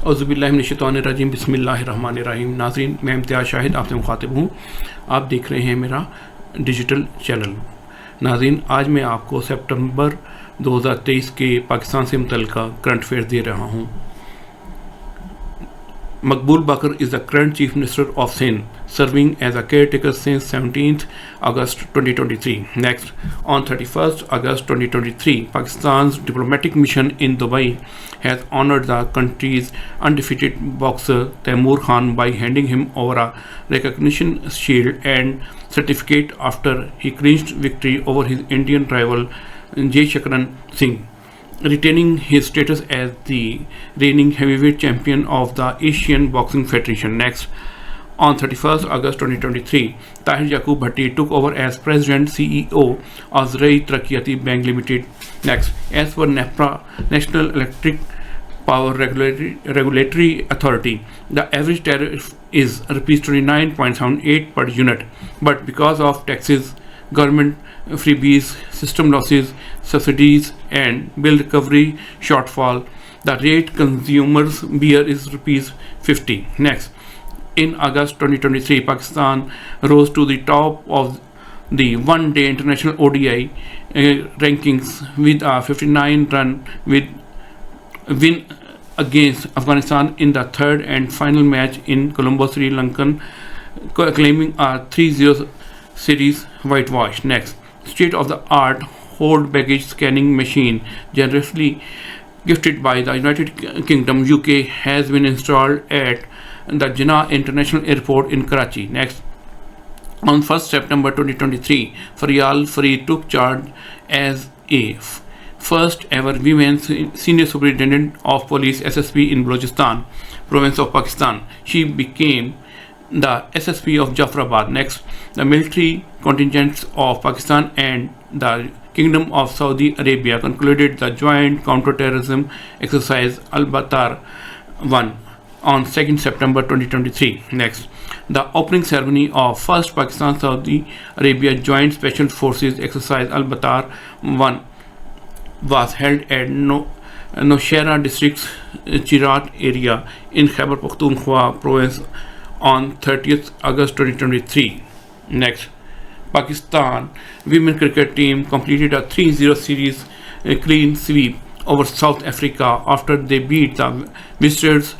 औज़ुबिल्लाहिमिनश्शैतानिर्रजीम बिस्मिल्लाहिर्रहमानिर्रहीम। नाज़रीन, मैं इम्तियाज़ शाहिद आपसे मुखातिब हूँ। आप देख रहे हैं मेरा डिजिटल चैनल। नाज़रीन, आज मैं आपको सितंबर 2023 के पाकिस्तान से मुतल्लिक़ करंट अफेयर्स दे रहा हूँ। Maqbool Bakr is the current Chief Minister of Sindh, serving as a caretaker since 17th August 2023. Next, on 31st August 2023, Pakistan's diplomatic mission in Dubai has honored the country's undefeated boxer Taimur Khan by handing him over a recognition shield and certificate after he clinched victory over his Indian rival Jai Shakran Singh, retaining his status as the reigning heavyweight champion of the Asian Boxing Federation. Next, on 31st August 2023, Tahir Yaqub Bhatti took over as President CEO of Zarai Taraqqiyati Bank Limited. Next, as per NEPRA, National Electric Power Regulatory Authority, the average tariff is Rs 29.78 per unit, but because of taxes, government freebies, system losses, subsidies and bill recovery shortfall, the rate consumers bear is Rs 50. Next, in August 2023, Pakistan rose to the top of the one-day international ODI rankings with a 59-run win against Afghanistan in the third and final match in Colombo, Sri Lankan, claiming a 3-0 series whitewash. Next, state-of-the-art hold baggage scanning machine generously gifted by the United Kingdom UK has been installed at the Jinnah International Airport in Karachi. Next, on 1st September 2023, Faryal Fareed took charge as a first ever women senior superintendent of police SSP in Balochistan province of Pakistan. She became the SSP of Jafrabad. Next, the military contingents of Pakistan and the Kingdom of Saudi Arabia concluded the joint counter-terrorism exercise Al-Batar 1 on 2nd September 2023. Next, the opening ceremony of first Pakistan-Saudi Arabia Joint Special Forces exercise Al-Batar 1 was held at Nowshera district's Chirat area in Khyber Pakhtunkhwa province on 30th August 2023. Next, Pakistan women cricket team completed a 3-0 series clean sweep over South Africa after they beat the visitors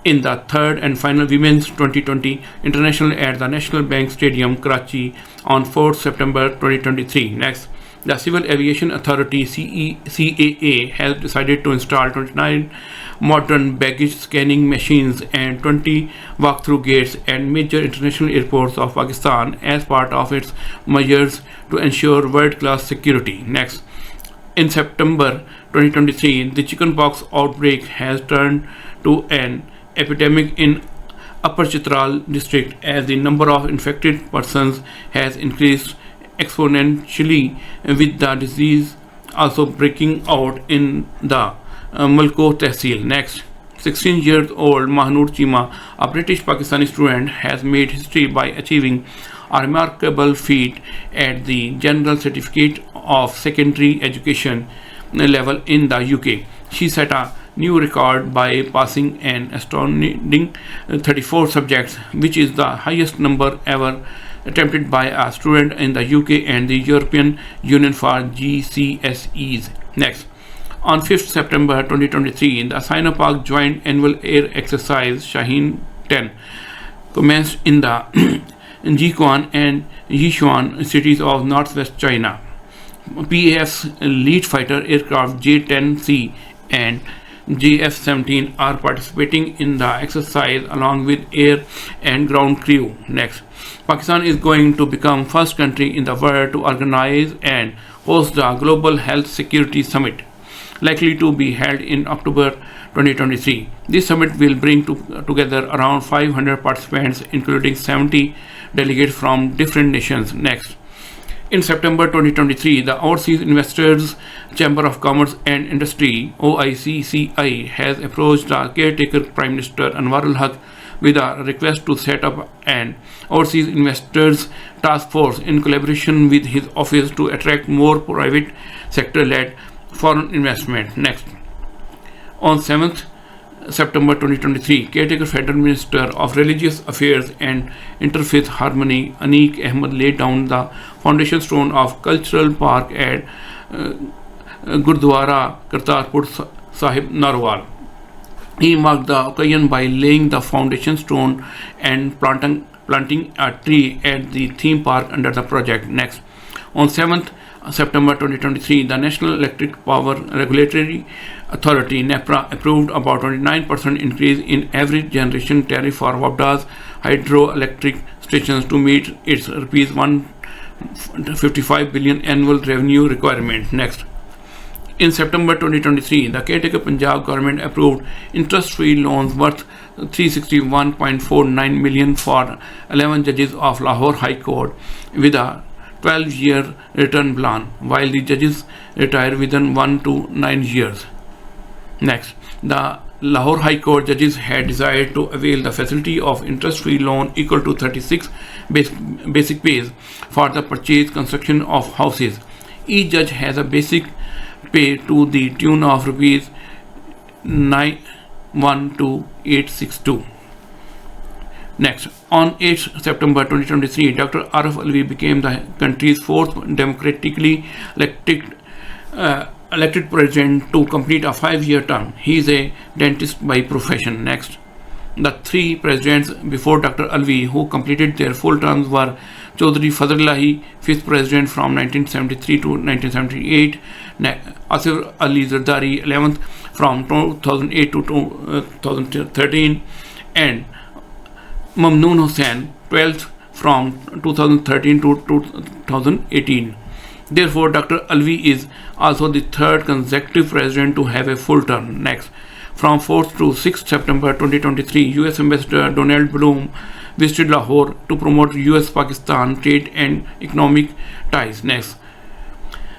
in the third and final Women's 2020 International at the National Bank Stadium, Karachi on 4th September 2023. Next, the Civil Aviation Authority CAA has decided to install 29 modern baggage scanning machines and 20 walk-through gates at major international airports of Pakistan as part of its measures to ensure world-class security. Next, in September 2023, the chickenpox outbreak has turned to an epidemic in Upper Chitral district as the number of infected persons has increased exponentially, with the disease also breaking out in the Mulko Tehsil. Next, 16-year-old Mahnoor Chima, a British Pakistani student, has made history by achieving a remarkable feat at the General Certificate of Secondary Education level in the UK. She set a new record by passing an astounding 34 subjects, which is the highest number ever attempted by a student in the UK and the European Union for GCSEs. Next, on 5th September 2023, the Sinopark Joint Annual Air Exercise Shaheen 10 commenced in the Jiquan and Yichuan cities of northwest China. PAF's lead fighter aircraft J-10C and JF-17 are participating in the exercise along with air and ground crew. Next, Pakistan is going to become first country in the world to organize and host the Global Health Security Summit, likely to be held in October 2023. This summit will bring together around 500 participants, including 70 delegates from different nations. Next, in September 2023, the Overseas Investors Chamber of Commerce and Industry (OICCI) has approached the caretaker Prime Minister Anwar al-Haq with a request to set up an Overseas Investors Task Force in collaboration with his office to attract more private sector-led foreign investment. Next, on 7th September 2023, caretaker Federal Minister of Religious Affairs and Interfaith Harmony, Aneek Ahmed, laid down the foundation stone of Cultural Park at Gurdwara Kartarpur Sahib, Narwal. He marked the occasion by laying the foundation stone and planting a tree at the theme park under the project. Next, on 7th September 2023, the National Electric Power Regulatory Authority (NEPRA) approved about 29% increase in average generation tariff for Wabda's hydroelectric stations to meet its Rs 155 billion annual revenue requirement. Next, in September 2023, the caretaker Punjab government approved interest-free loans worth 361.49 million for 11 judges of Lahore High Court with a 12-year return plan, while the judges retire within 1 to 9 years. Next, the Lahore High Court judges had desired to avail the facility of interest-free loan equal to 36 basic pays for the purchase construction of houses. Each judge has a basic pay to the tune of rupees 912,862. Next, on 8th September 2023, Dr. Arif Alvi became the country's fourth democratically elected president to complete a 5-year term. He is a dentist by profession. Next, the three presidents before Dr. Alvi who completed their full terms were Chaudhry Fazlillahi, 5th president from 1973 to 1978, Asif Ali Zardari, 11th from 2008 to 2013, and Mamnoon Hussain, 12th from 2013 to 2018. Therefore, Dr. Alvi is also the third consecutive president to have a full term. Next, from 4th to 6th September 2023, U.S. Ambassador Donald Blum visited Lahore to promote U.S.-Pakistan trade and economic ties. Next,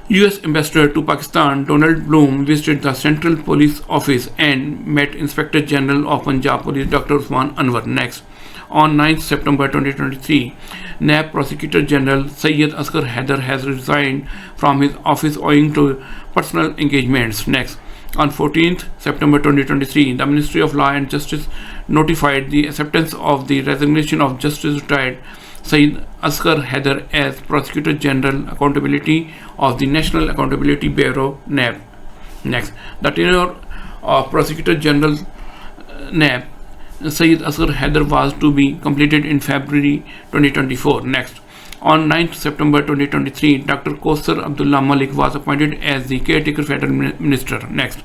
U.S. Ambassador to Pakistan Donald Blum visited the Central Police Office and met Inspector General of Punjab Police Dr. Usman Anwar. Next, on 9th September 2023, NAB Prosecutor General Syed Asghar Haider has resigned from his office owing to personal engagements. Next, on 14th September 2023, the Ministry of Law and Justice notified the acceptance of the resignation of Justice Retired Syed Asghar Haider as Prosecutor General Accountability of the National Accountability Bureau (NAB). Next, the tenure of Prosecutor General NAB Syed Asghar Haider was to be completed in February 2024. Next, on 9th September 2023, Dr. Kausar Abdullah Malik was appointed as the caretaker Federal Minister. Next,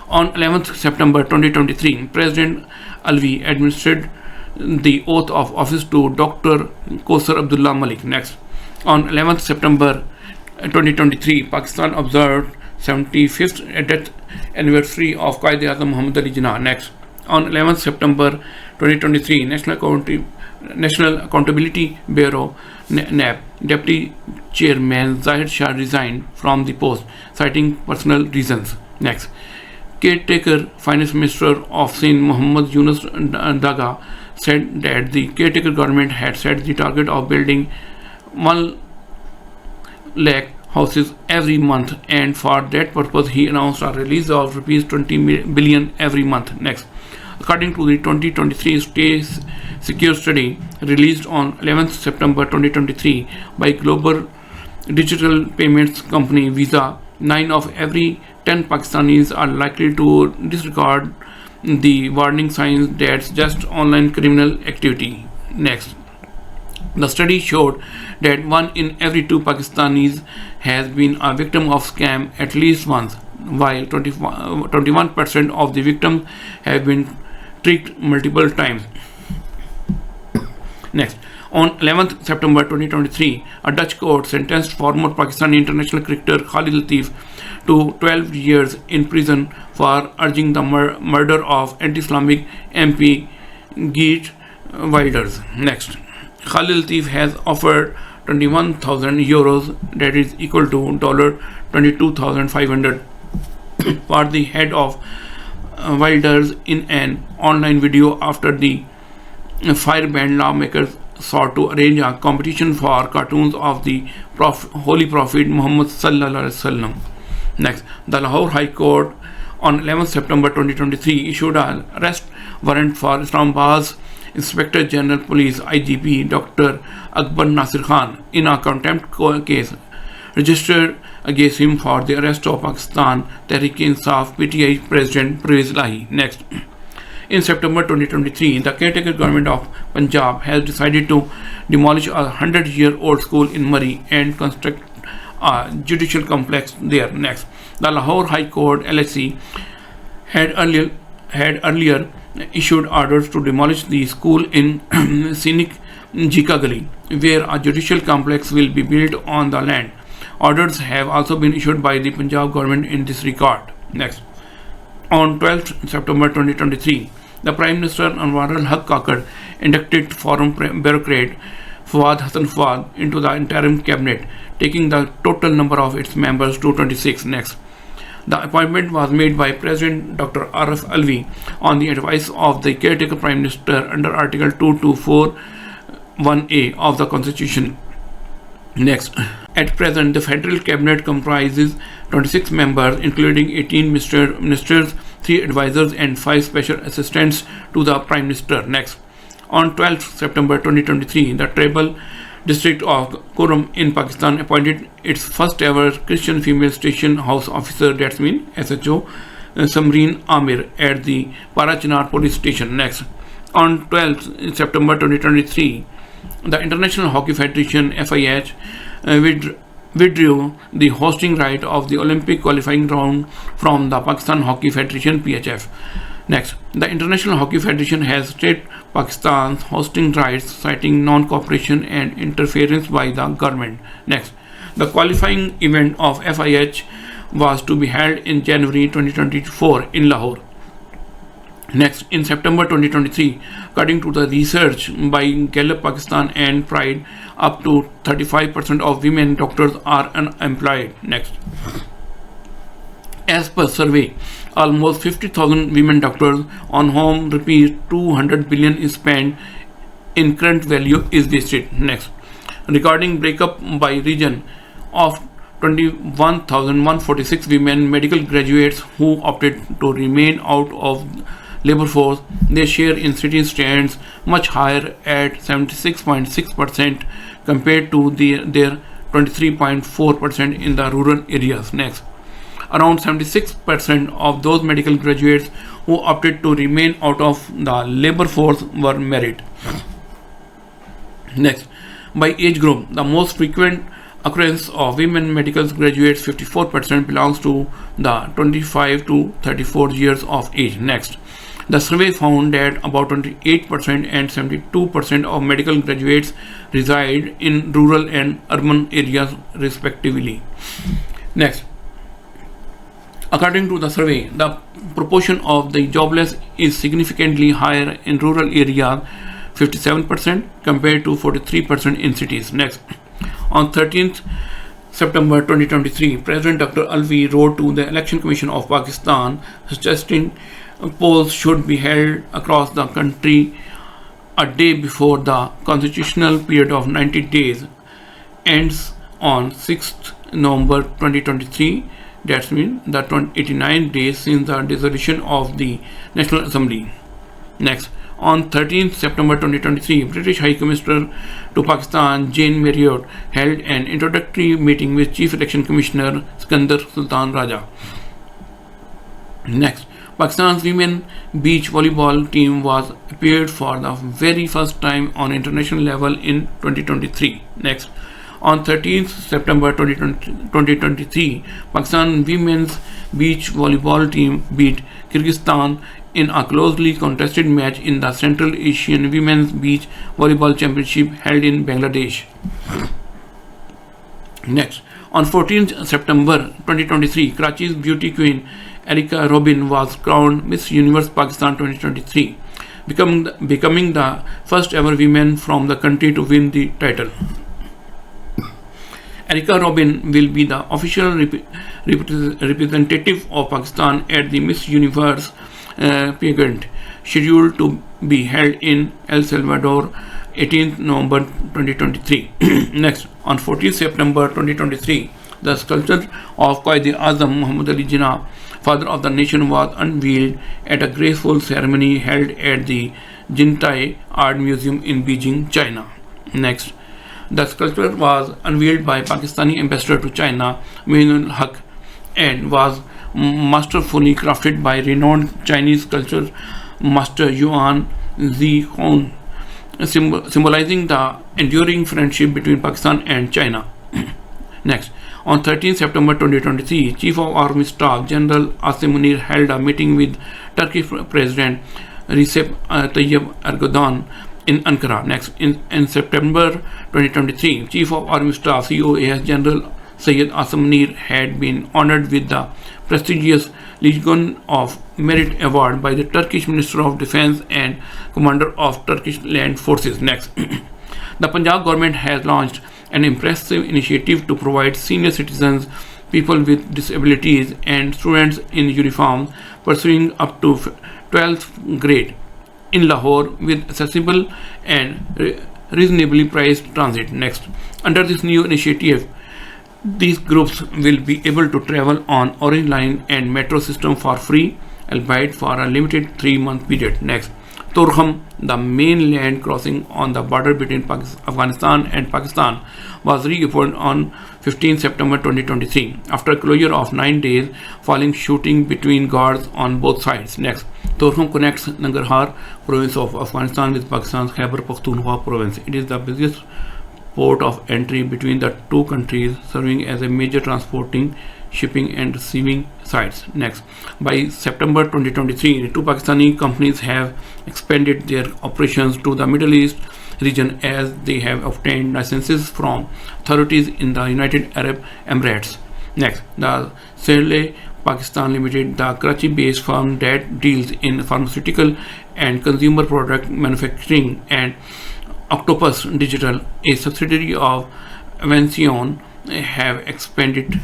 on 11th September 2023, President Alvi administered the oath of office to Dr. Kausar Abdullah Malik. Next, on 11th September 2023, Pakistan observed 75th death anniversary of Quaid-e-Azam Muhammad Ali Jinnah. Next, on 11th September 2023, National Accountability Bureau (NAB) Deputy Chairman Zahid Shah resigned from the post, citing personal reasons. Next, caretaker Finance Minister of Sindh Muhammad Yunus Daga said that the caretaker government had set the target of building 1 lakh houses every month, and for that purpose he announced a release of Rs 20 billion every month. Next, according to the 2023 Space Secure Study released on 11th September 2023 by global digital payments company Visa, 9 of every 10 Pakistanis are likely to disregard the warning signs that suggest online criminal activity. Next, the study showed that 1 in every 2 Pakistanis has been a victim of scam at least once, while 21% of the victims have been tricked multiple times. Next, on 11th September 2023, a Dutch court sentenced former Pakistani international cricketer Khalid Latif to 12 years in prison for urging the murder of anti-Islamic MP Geert Wilders. Next, Khalid Latif has offered 21,000 euros, that is equal to $22,500, for the head of Wilders in an online video after the fireband lawmakers sought to arrange a competition for cartoons of the Holy Prophet Muhammad Sallallahu Alaihi Wasallam. Next, the Lahore High Court on 11 September 2023 issued an arrest warrant for Islamabad's Inspector General Police IGP Dr. Akbar Nasir Khan in a contempt case registered against him for the arrest of Pakistan Tehreek-e-Insaf PTI President Pervez Ilahi. Next, in September 2023, the caretaker government of Punjab has decided to demolish a 100-year-old school in Murree and construct a judicial complex there. Next, the Lahore High Court LHC had earlier issued orders to demolish the school in scenic Jika Gali, where a judicial complex will be built on the land. Orders have also been issued by the Punjab government in this regard. Next, on 12th September 2023, the Prime Minister Anwar al-Haq Kakar inducted foreign bureaucrat Fawad Hassan Fawad into the interim cabinet, taking the total number of its members to 26. Next, the appointment was made by President Dr. Arif Alvi on the advice of the caretaker Prime Minister under Article 2241A of the Constitution. Next, at present, the Federal Cabinet comprises 26 members, including 18 ministers, 3 advisors, and 5 special assistants to the Prime Minister. Next, on 12th September 2023, the tribal district of Kurram in Pakistan appointed its first ever Christian female station house officer, that's mean SHO, Samreen Amir, at the Parachinar police station. Next, on 12th September 2023, the International Hockey Federation FIH withdrew the hosting right of the Olympic qualifying round from the Pakistan Hockey Federation PHF. Next, the International Hockey Federation has stripped Pakistan's hosting rights, citing non-cooperation and interference by the government. Next, the qualifying event of FIH was to be held in January 2024 in Lahore. Next, in September 2023, according to the research by Gallup Pakistan and Pride, up to 35% of women doctors are unemployed. Next, as per survey, almost 50,000 women doctors on whom ₹200 billion is spent in current value is listed. Next, regarding breakup by region, of 21,146 women medical graduates who opted to remain out of labor force, their share in cities stands much higher at 76.6% compared to their 23.4% in the rural areas. Next, around 76% of those medical graduates who opted to remain out of the labor force were married. Next, by age group, the most frequent occurrence of women medical graduates, 54%, belongs to the 25 to 34 years of age. Next, the survey found that about 28% and 72% of medical graduates reside in rural and urban areas respectively. Next, according to the survey, the proportion of the jobless is significantly higher in rural areas, 57% compared to 43% in cities. Next, on 13th September 2023, President Dr. Alvi wrote to the Election Commission of Pakistan suggesting polls should be held across the country a day before the constitutional period of 90 days ends on 6th November 2023. That means the 89 days since the dissolution of the National Assembly. Next, on 13th September 2023, British High Commissioner to Pakistan Jane Marriott held an introductory meeting with Chief Election Commissioner Sikandar Sultan Raja. Next, Pakistan's women beach volleyball team was appeared for the very first time on international level in 2023. Next, on 13th September 2023, Pakistan women's beach volleyball team beat Kyrgyzstan in a closely contested match in the Central Asian Women's Beach Volleyball Championship held in Bangladesh. Next, on 14th September 2023, Karachi's beauty queen Erica Robin was crowned Miss Universe Pakistan 2023, becoming the first ever woman from the country to win the title. Erica Robin will be the official representative of Pakistan at the Miss Universe pageant, scheduled to be held in El Salvador 18th November 2023. Next, on 14th September 2023, The sculpture of Quaid-e-Azam Muhammad Ali Jinnah, father of the nation, was unveiled at a graceful ceremony held at the Jintai Art Museum in Beijing, China. Next, the sculpture was unveiled by Pakistani ambassador to China, Moinul Haq, and was masterfully crafted by renowned Chinese sculptor master Yuan Zhihong, symbolizing the enduring friendship between Pakistan and China. Next, on 13 September 2023, Chief of Army Staff General Asim Munir held a meeting with Turkish President Recep Tayyip Erdogan in Ankara. Next, in September 2023, Chief of Army Staff COAS General Syed Asim Munir had been honored with the prestigious Legion of Merit Award by the Turkish Minister of Defense and Commander of Turkish Land Forces. Next, the Punjab government has launched an impressive initiative to provide senior citizens, people with disabilities, and students in uniform pursuing up to 12th grade in Lahore with accessible and reasonably priced transit. Next, under this new initiative, these groups will be able to travel on Orange Line and metro system for free, albeit for a limited 3-month period. Next, Torkham, the main land crossing on the border between Afghanistan and Pakistan, was reopened on 15 September 2023 after a closure of 9 days following shooting between guards on both sides. Next, Torkham connects Nangarhar province of Afghanistan with Pakistan's Khyber Pakhtunkhwa province. It is the busiest port of entry between the two countries, serving as a major transporting, shipping and receiving sites. Next, by September 2023, the two Pakistani companies have expanded their operations to the Middle East region as they have obtained licenses from authorities in the United Arab Emirates. Next, the Serle Pakistan Limited, the Karachi-based firm that deals in pharmaceutical and consumer product manufacturing, and Octopus Digital, a subsidiary of Avencion, have expanded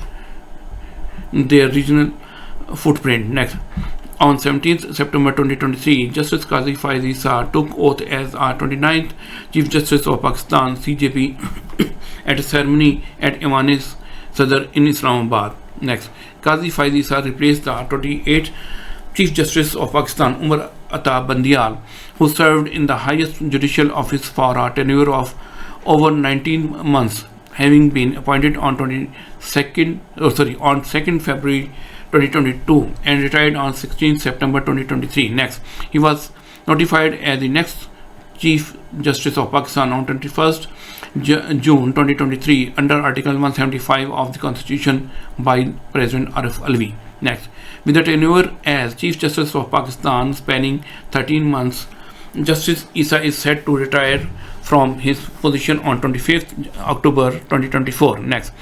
their regional footprint. Next, on 17th September 2023, Justice Qazi Faiz Issa took oath as our 29th Chief Justice of Pakistan (CJP) at a ceremony at Imanis Sadr in Islamabad. Next, Qazi Faiz Issa replaced the 28th Chief Justice of Pakistan Umar Ata Bandial, who served in the highest judicial office for a tenure of over 19 months, having been appointed on 2nd February 2022 and retired on 16 September 2023. Next, he was notified as the next Chief Justice of Pakistan on 21st June 2023 under Article 175 of the Constitution by President Arif Alvi. Next, with the tenure as Chief Justice of Pakistan spanning 13 months, Justice Issa is set to retire from his position on 25th October 2024. Next,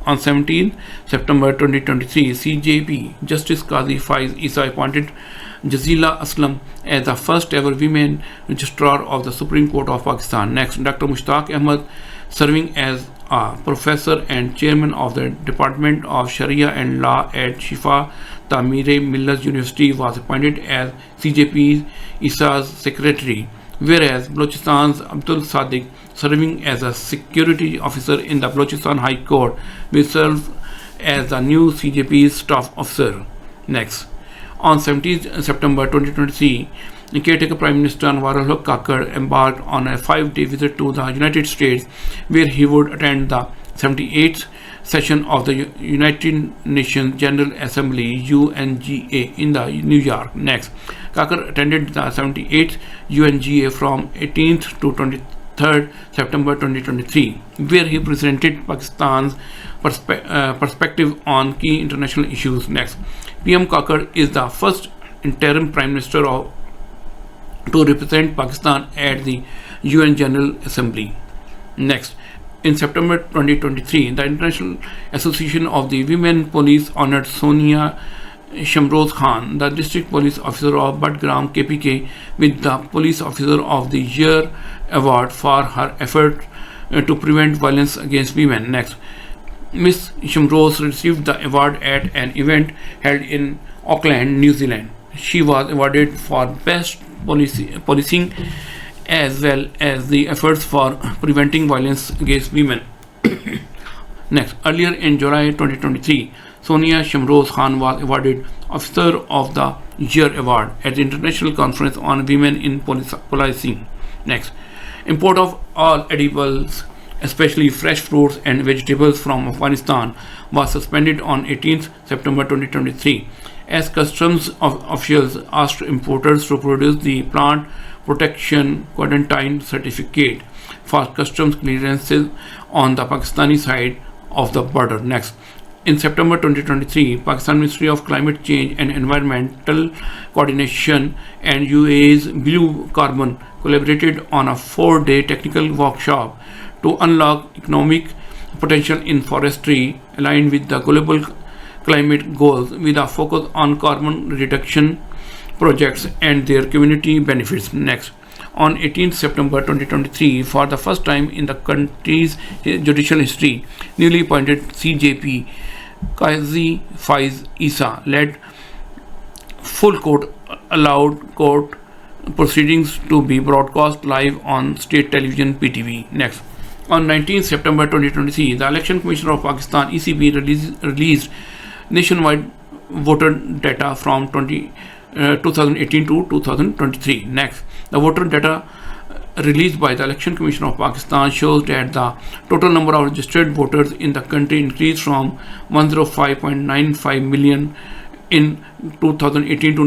on 17 September 2023, CJP Justice Qazi Faiz Issa appointed Jazila Aslam as the first ever women registrar of the Supreme Court of Pakistan. Next, Dr. Mushtaq Ahmad, serving as a professor and chairman of the Department of Sharia and Law at Shifa Tamir Millas University, was appointed as CJP Issa's secretary, whereas Balochistan's Abdul Sadiq, serving as a security officer in the Balochistan High Court, will serve as the new CJP's staff officer. Next, on 17 September 2023, caretaker Prime Minister Anwarul Kakar embarked on a 5-day visit to the United States, where he would attend the 78th session of the United Nations General Assembly (UNGA) in New York. Next, Kakar attended the 78th UNGA from 18th to 23rd September 2023, where he presented Pakistan's perspective on key international issues. Next, PM Kakar is the first interim Prime Minister to represent Pakistan at the UN General Assembly. Next, in September 2023, the International Association of the Women Police honored Sonia Shamroz Khan, the District Police Officer of Badgram KPK, with the Police Officer of the Year award for her effort to prevent violence against women. Next, Ms. Shamroz received the award at an event held in Auckland, New Zealand. She was awarded for best policing as well as the efforts for preventing violence against women. Next, earlier in July 2023, Sonia Shamroz Khan was awarded Officer of the Year Award at the International Conference on Women in Policing. Next, import of all edibles, especially fresh fruits and vegetables from Afghanistan, was suspended on 18th September 2023 as customs officials asked importers to produce the plant protection quarantine certificate for customs clearances on the Pakistani side of the border. Next, in September 2023, Pakistan Ministry of Climate Change and Environmental Coordination and UAE's Blue Carbon collaborated on a 4-day technical workshop to unlock economic potential in forestry aligned with the global climate goals with a focus on carbon reduction projects and their community benefits. Next, on 18th September 2023, for the first time in the country's judicial history, newly appointed CJP Qazi Faiz Isa led full court allowed court proceedings to be broadcast live on state television PTV. Next, on 19th September 2023, the Election Commissioner of Pakistan (ECB) released nationwide voter data from 2018 to 2023. Next, the voter data released by the Election Commission of Pakistan shows that the total number of registered voters in the country increased from 105.95 million in 2018 to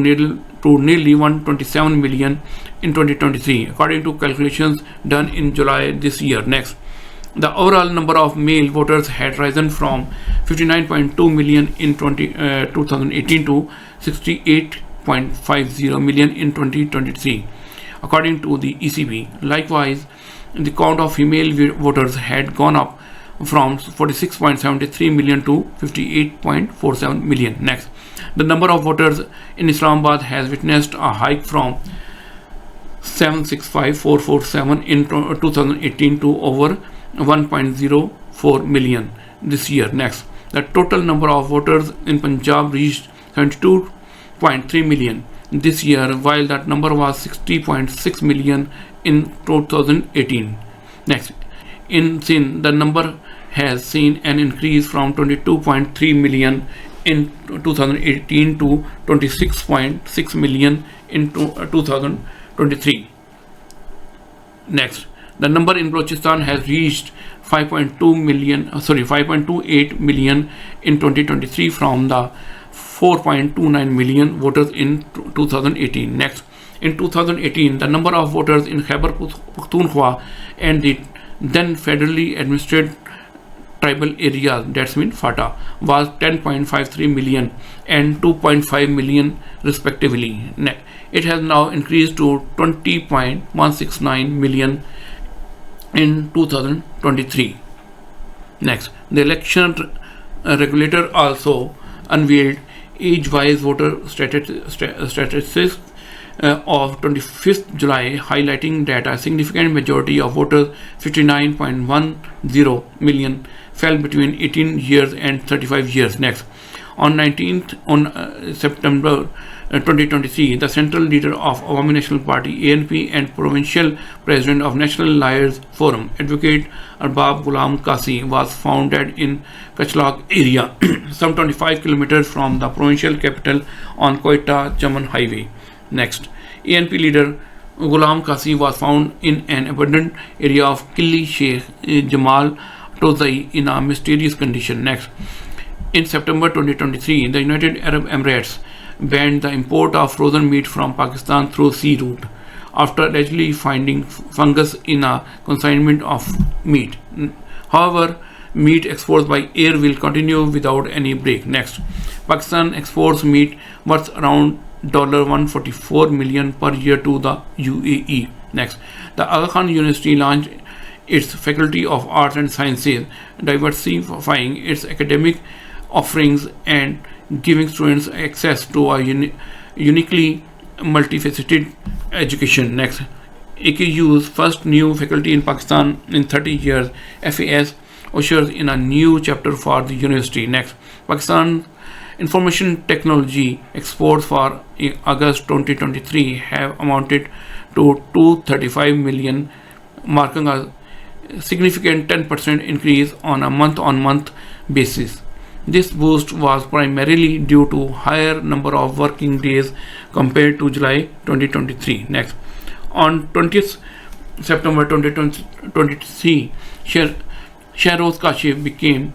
nearly 127 million in 2023, according to calculations done in July this year. Next, the overall number of male voters had risen from 59.2 million in 2018 to 68.50 million in 2023, according to the ECB. Likewise, the count of female voters had gone up from 46.73 million to 58.47 million. Next, the number of voters in Islamabad has witnessed a hike from 765,447 in 2018 to over 1.04 million this year. Next, the total number of voters in Punjab reached 72.3 million this year, while that number was 60.6 million in 2018. Next, in Sindh, the number has seen an increase from 22.3 million in 2018 to 26.6 million in 2023. Next, the number in Balochistan has reached 5.28 million in 2023 from the 4.29 million voters in 2018. Next, in 2018, the number of voters in Khyber Pakhtunkhwa and the then federally administered tribal areas, that's mean FATA, was 10.53 million and 2.5 million respectively. It has now increased to 20.169 million in 2023. Next, the election regulator also unveiled age-wise voter statistics of 25th July, highlighting that a significant majority of voters, 59.10 million, fell between 18 years and 35 years. Next, on 19th September 2023, the central leader of Awami National Party (ANP) and provincial president of National Liars Forum, Advocate Arbab Ghulam Kasi, was founded in Kachlak area, some 25 kilometers from the provincial capital on Quetta-Chaman highway. Next, ANP leader Ghulam Kasi was found in an abandoned area of Kili Sheikh Jamal Tozai in a mysterious condition. Next, in September 2023, the United Arab Emirates banned the import of frozen meat from Pakistan through sea route after allegedly finding fungus in a consignment of meat. However, meat exports by air will continue without any break. Next, Pakistan exports meat worth around $144 million per year to the UAE. Next, the Aga Khan University launched its Faculty of Arts and Sciences, diversifying its academic offerings and giving students access to a uniquely multifaceted education. Next, AKU's first new faculty in Pakistan in 30 years, FAS ushers in a new chapter for the university. Next, Pakistan Information technology exports for August 2023 have amounted to 235 million, marking a significant 10% increase on a month-on-month basis. This boost was primarily due to higher number of working days compared to July 2023. Next, on 20th September 2023, Shahroz Kashif became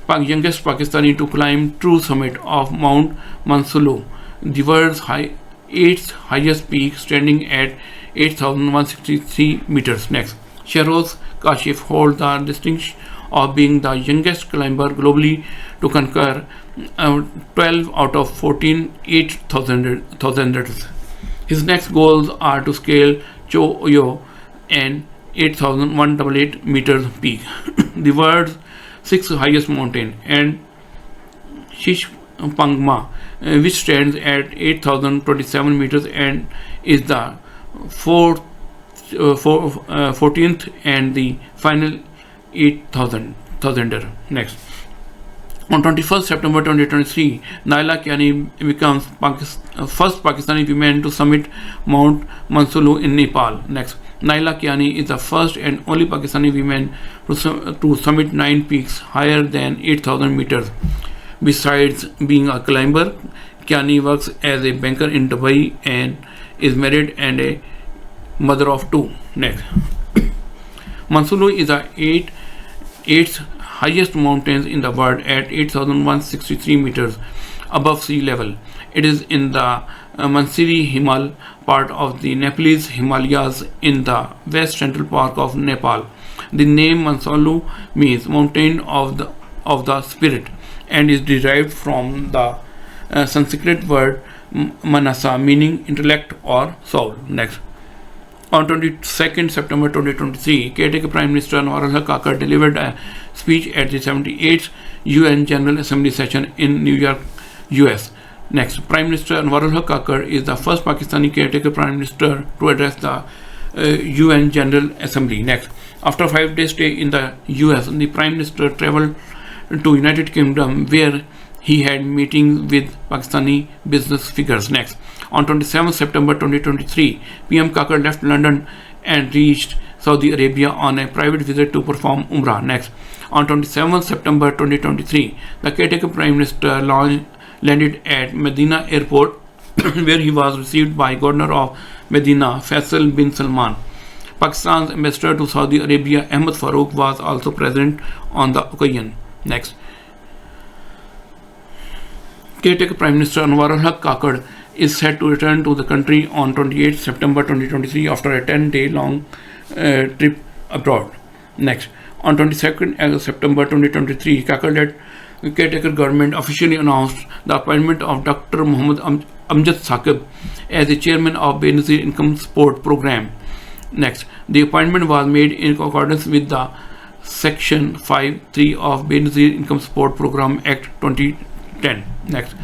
youngest Pakistani to climb true summit of Mount Mansulo, the world's 8th highest peak, standing at 8,163 meters. Next, Shahroz Kashif holds the distinction of being the youngest climber globally to conquer 12 out of 14 8,000ers. His next goals are to scale Choyo and 8,188 meters peak, the world's 6th highest mountain, and Shishpangma, which stands at 8,027 meters and is the 14th and the final 8,000er. Next, on 21st September 2023, Naila Kiani becomes first Pakistani woman to summit Mount Mansulo in Nepal. Next, Naila Kiani is the first and only Pakistani woman to summit 9 peaks higher than 8,000 meters. Besides being a climber, Kiani works as a banker in Dubai and is married and a mother of 2. Next, Mansulo is the 8th highest mountains in the world at 8,163 meters above sea level. It is in the Mansiri Himal part of the Nepalese Himalayas in the west central part of Nepal. The name Mansulo means mountain of the spirit and is derived from the Sanskrit word Manasa, meaning intellect or soul. Next, on 22nd September 2023, caretaker Prime Minister Anwar Kakar delivered a speech at the 78th UN General Assembly session in New York, US. Next, Prime Minister Anwar Kakar is the first Pakistani caretaker Prime Minister to address the UN General Assembly. Next, after a 5-day stay in the US, the Prime Minister traveled to United Kingdom, where he had meetings with Pakistani business figures. Next, on 27 September 2023, PM Kakar left London and reached Saudi Arabia on a private visit to perform Umrah. Next, on 27 September 2023, the caretaker Prime Minister landed at Medina Airport, where he was received by Governor of Medina, Faisal bin Salman. Pakistan's ambassador to Saudi Arabia, Ahmed Farouk, was also present on the occasion. Next, caretaker Prime Minister Anwar Kakar is set to return to the country on 28 September 2023 after a 10-day long trip abroad. Next, on 22nd September 2023, Kakar-led caretaker government officially announced the appointment of Dr. Muhammad Amjad Saqib as the chairman of Benazir Income Support Program. Next, the appointment was made in accordance with the Section 5(3) of Benazir Income Support Program Act 2010. Next,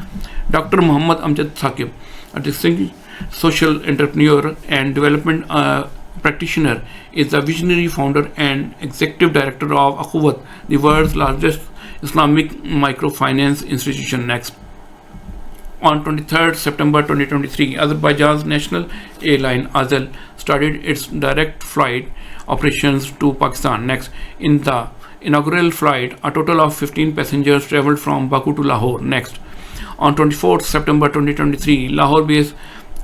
Dr. Muhammad Amjad Saqib, a distinguished social entrepreneur and development practitioner, is the visionary founder and executive director of Akhuwat, the world's largest Islamic microfinance institution. Next, on 23rd September 2023, Azerbaijan's national airline Azel started its direct flight operations to Pakistan. Next, in the inaugural flight, a total of 15 passengers traveled from Baku to Lahore. Next, on 24th September 2023, Lahore-based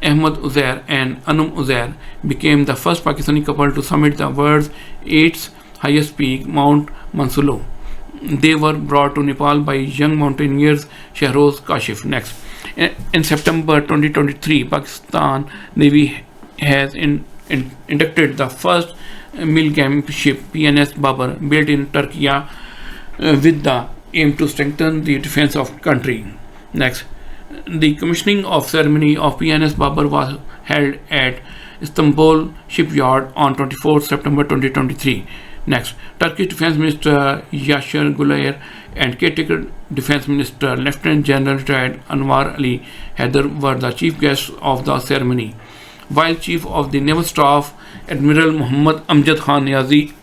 Ahmed Uzair and Anum Uzair became the first Pakistani couple to summit the world's 8th highest peak, Mount Mansulo. They were brought to Nepal by young mountaineers Shahroz Kashif. Next, in September 2023, Pakistan Navy has inducted the first military ship PNS Babar, built in Turkey, with the aim to strengthen the defense of country. Next, the commissioning of ceremony of PNS Babar was held at Istanbul shipyard on 24th September 2023. Next, Turkish Defense Minister Yashar Gulayr and caretaker Defense Minister Lieutenant General retired Anwar Ali Haider were the chief guests of the ceremony, while Chief of the Naval Staff Admiral Muhammad Amjad Khan Niazi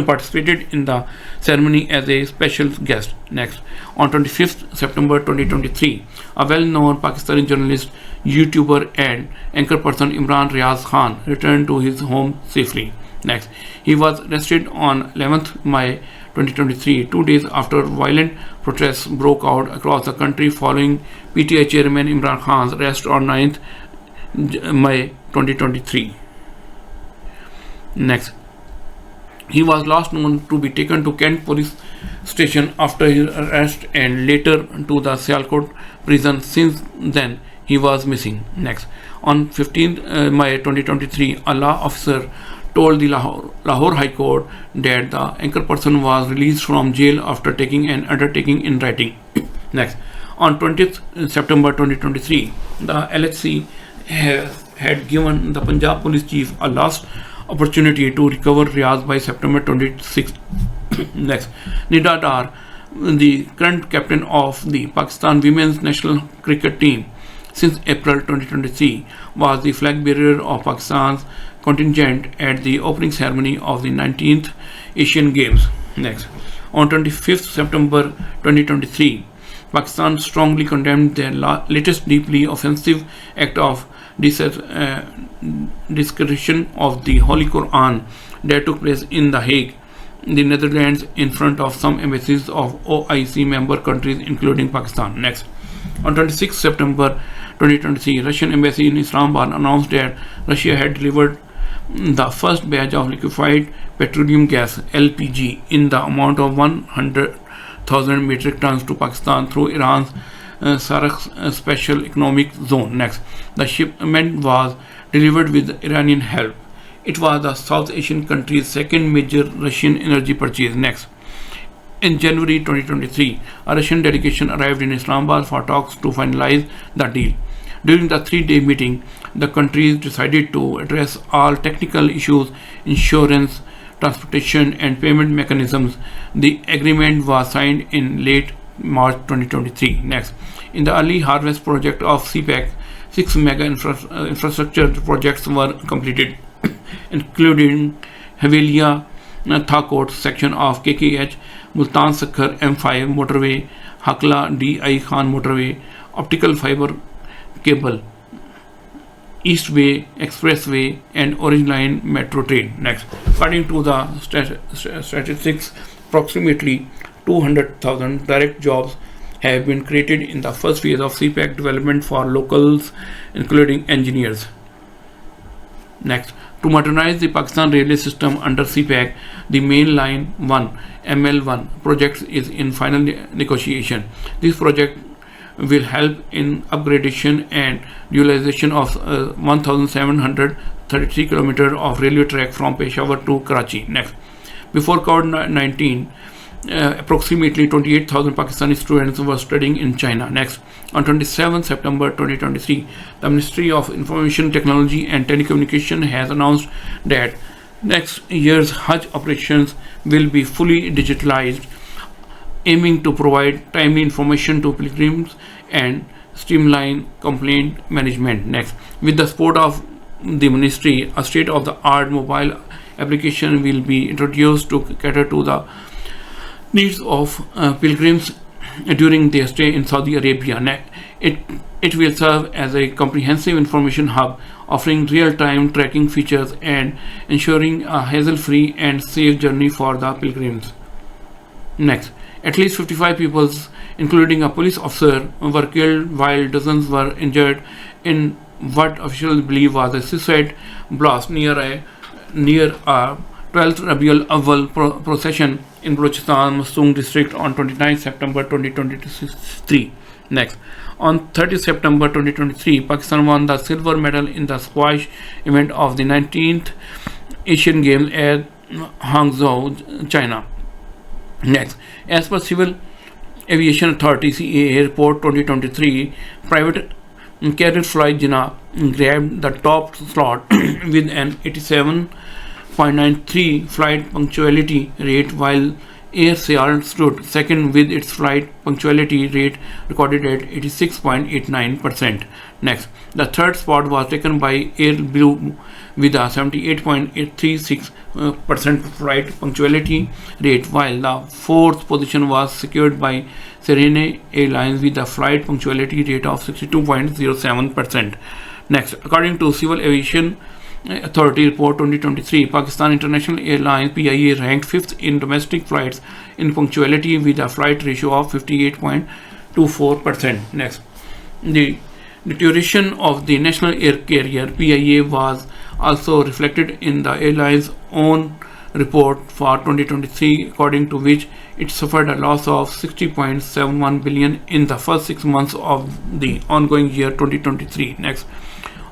participated in the ceremony as a special guest. Next, on 25th September 2023, a well-known Pakistani journalist, YouTuber and anchor person Imran Riaz Khan returned to his home safely. Next, he was arrested on 11th May 2023, 2 days after violent protests broke out across the country following PTI chairman Imran Khan's arrest on 9th May 2023. Next, he was last known to be taken to Kent police station after his arrest and later to the Sialkot prison. Since then, he was missing. Next, on 15th May 2023, a law officer told the Lahore High Court that the anchor person was released from jail after taking an undertaking in writing. Next, on 20th September 2023, the LHC had given the Punjab Police Chief a last opportunity to recover Riaz by September 26th. Next, Nida Dar, the current captain of the Pakistan women's national cricket team since April 2023, was the flag bearer of Pakistan's contingent at the opening ceremony of the 19th Asian Games. Next, on 25th September 2023, Pakistan strongly condemned their latest deeply offensive act of desecration of the Holy Quran that took place in The Hague, the Netherlands, in front of some embassies of OIC member countries including Pakistan. Next, on 26th September 2023, Russian embassy in Islamabad announced that Russia had delivered the first batch of liquefied petroleum gas LPG in the amount of 100,000 metric tons to Pakistan through Iran's Sarakh Special Economic Zone. Next, the shipment was delivered with Iranian help. It was the South Asian country's second major Russian energy purchase. Next, in January 2023, a Russian delegation arrived in Islamabad for talks to finalize the deal. During the 3-day meeting, the countries decided to address all technical issues, insurance, transportation, and payment mechanisms. The agreement was signed in late March 2023. Next, in the early harvest project of CPEC, 6 mega infrastructure projects were completed, including Havelia Thakot section of KKH, Multan Sakhar M5 motorway, Hakla D.I. Khan motorway, optical fiber cable, Eastway Expressway, and Orange Line metro train. Next, according to the statistics, approximately 200,000 direct jobs have been created in the first phase of CPEC development for locals, including engineers. Next, to modernize the Pakistan railway system under CPEC, the Main Line 1 ML1 project is in final negotiation. This project will help in upgradation and utilization of 1,733 kilometers of railway track from Peshawar to Karachi. Next, before COVID-19, approximately 28,000 Pakistani students were studying in China. Next, on 27 September 2023, the Ministry of Information Technology and Telecommunication has announced that next year's Hajj operations will be fully digitalized, aiming to provide timely information to pilgrims and streamline complaint management. Next, with the support of the ministry, a state-of-the-art mobile application will be introduced to cater to the needs of pilgrims during their stay in Saudi Arabia. It will serve as a comprehensive information hub, offering real-time tracking features and ensuring a hassle-free and safe journey for the pilgrims. Next, at least 55 people, including a police officer, were killed while dozens were injured in what officials believe was a suicide blast near a 12th Rabiul Awwal procession in Balochistan, Massoong district on 29 September 2023. Next, on 30 September 2023, Pakistan won the silver medal in the squash event of the 19th Asian Games at Hangzhou, China. Next, as per Civil Aviation Authority CAA report 2023, private carrier flight Jinnah grabbed the top slot with an 87.93 flight punctuality rate, while Air Syal stood second with its flight punctuality rate recorded at 86.89%. Next, the third spot was taken by Air Blue with a 78.836% flight punctuality rate, while the fourth position was secured by Serene Airlines with a flight punctuality rate of 62.07%. Next, according to Civil Aviation Authority Report 2023, Pakistan International Airlines (PIA) ranked 5th in domestic flights in punctuality with a flight ratio of 58.24%. Next, the deterioration of the national air carrier (PIA) was also reflected in the airline's own report for 2023, according to which it suffered a loss of 60.71 billion in the first 6 months of the ongoing year 2023. Next,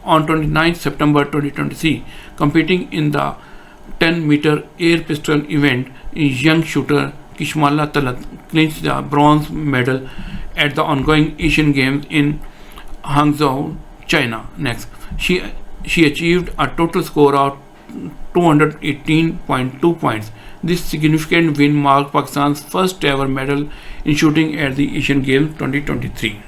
on 29 September 2023, competing in the 10-meter air pistol event, young shooter Kishmalla Talat clinched the bronze medal at the ongoing Asian Games in Hangzhou, China. Next, she achieved a total score of 218.2 points. This significant win marked Pakistan's first ever medal in shooting at the Asian Games 2023.